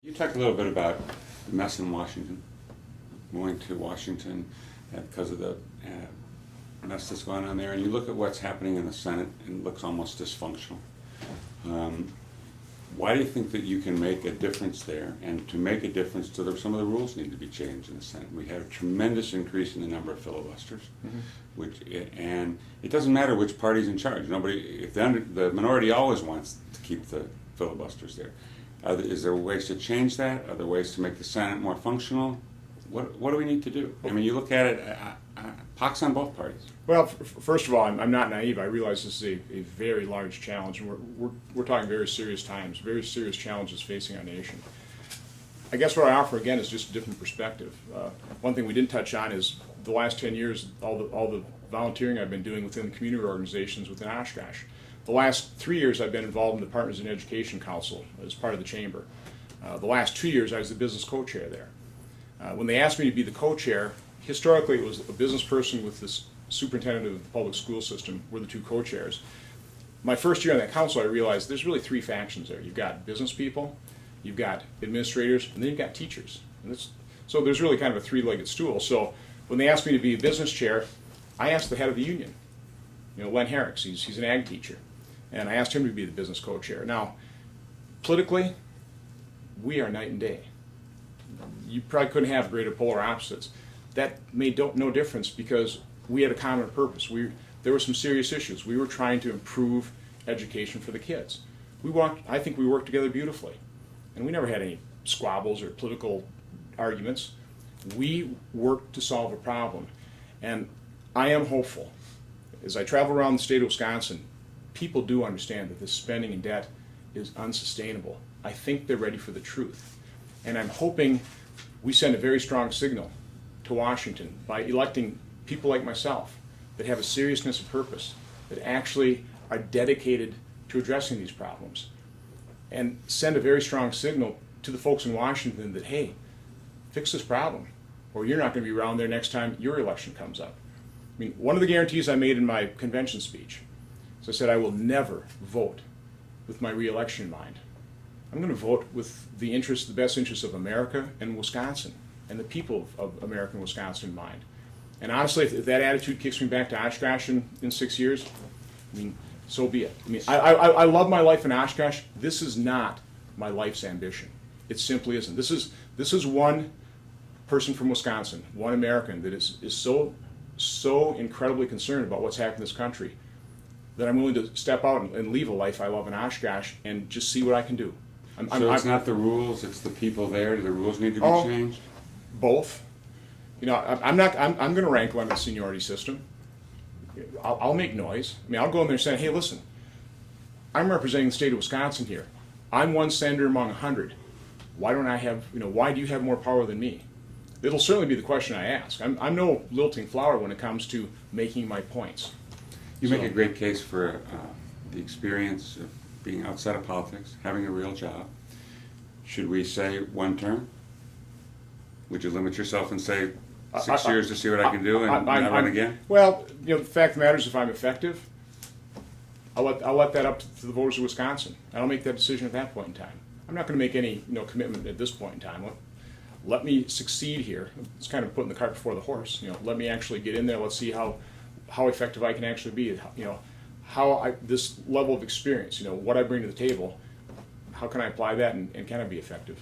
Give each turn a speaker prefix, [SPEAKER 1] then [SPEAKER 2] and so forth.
[SPEAKER 1] You talked a little bit about the mess in Washington, moving to Washington because of the mess that's going on there, and you look at what's happening in the Senate, and it looks almost dysfunctional. Why do you think that you can make a difference there? And to make a difference, some of the rules need to be changed in the Senate. We have a tremendous increase in the number of filibusters, and it doesn't matter which party's in charge. If the minority always wants to keep the filibusters there. Is there ways to change that? Are there ways to make the Senate more functional? What do we need to do? I mean, you look at it, pox on both parties.
[SPEAKER 2] Well, first of all, I'm not naive. I realize this is a very large challenge, and we're talking very serious times, very serious challenges facing our nation. I guess what I offer, again, is just a different perspective. One thing we didn't touch on is the last 10 years, all the volunteering I've been doing within the community organizations within Oshkosh. The last 3 years, I've been involved in the Partners in Education Council as part of the chamber. The last 2 years, I was the business co-chair there. When they asked me to be the co-chair, historically it was a business person with this superintendent of the public school system were the two co-chairs. My first year on that council, I realized there's really three factions there. You've got business people, you've got administrators, and then you've got teachers. So there's really kind of a three-legged stool. So when they asked me to be a business chair, I asked the head of the union, Len Herricks, he's an ag teacher, and I asked him to be the business co-chair. Now, politically, we are night and day. You probably couldn't have greater polar opposites. That made no difference because we had a common purpose. There were some serious issues. We were trying to improve education for the kids. I think we worked together beautifully, and we never had any squabbles or political arguments. We worked to solve a problem, and I am hopeful. As I travel around the state of Wisconsin, people do understand that this spending and debt is unsustainable. I think they're ready for the truth, and I'm hoping we send a very strong signal to Washington by electing people like myself that have a seriousness of purpose, that actually are dedicated to addressing these problems, and send a very strong signal to the folks in Washington that, hey, fix this problem, or you're not going to be around there next time your election comes up. I mean, one of the guarantees I made in my convention speech is I said I will never vote with my re-election in mind. I'm going to vote with the best interests of America and Wisconsin, and the people of America and Wisconsin in mind. And honestly, if that attitude kicks me back to Oshkosh in 6 years, I mean, so be it. I mean, I love my life in Oshkosh. This is not my life's ambition. It simply isn't. This is one person from Wisconsin, one American that is so incredibly concerned about what's happening in this country that I'm willing to step out and leave a life I love in Oshkosh and just see what I can do.
[SPEAKER 1] It's not the rules; it's the people there. Do the rules need to be changed?
[SPEAKER 2] Both. I'm going to rank on the seniority system. I'll make noise. I mean, I'll go in there and say, hey, listen, I'm representing the state of Wisconsin here. I'm one senator among 100. Why don't I have, why do you have more power than me? It'll certainly be the question I ask. I'm no lilting flower when it comes to making my points.
[SPEAKER 1] You make a great case for the experience of being outside of politics, having a real job. Should we say one term? Would you limit yourself and say 6 years to see what I can do and not run again?
[SPEAKER 2] Well, the fact of the matter is, if I'm effective, I'll let that up to the voters of Wisconsin. I'll make that decision at that point in time. I'm not going to make any commitment at this point in time. Let me succeed here. It's kind of putting the cart before the horse. Let me actually get in there. Let's see how effective I can actually be. This level of experience. What I bring to the table. How can I apply that and can I be effective?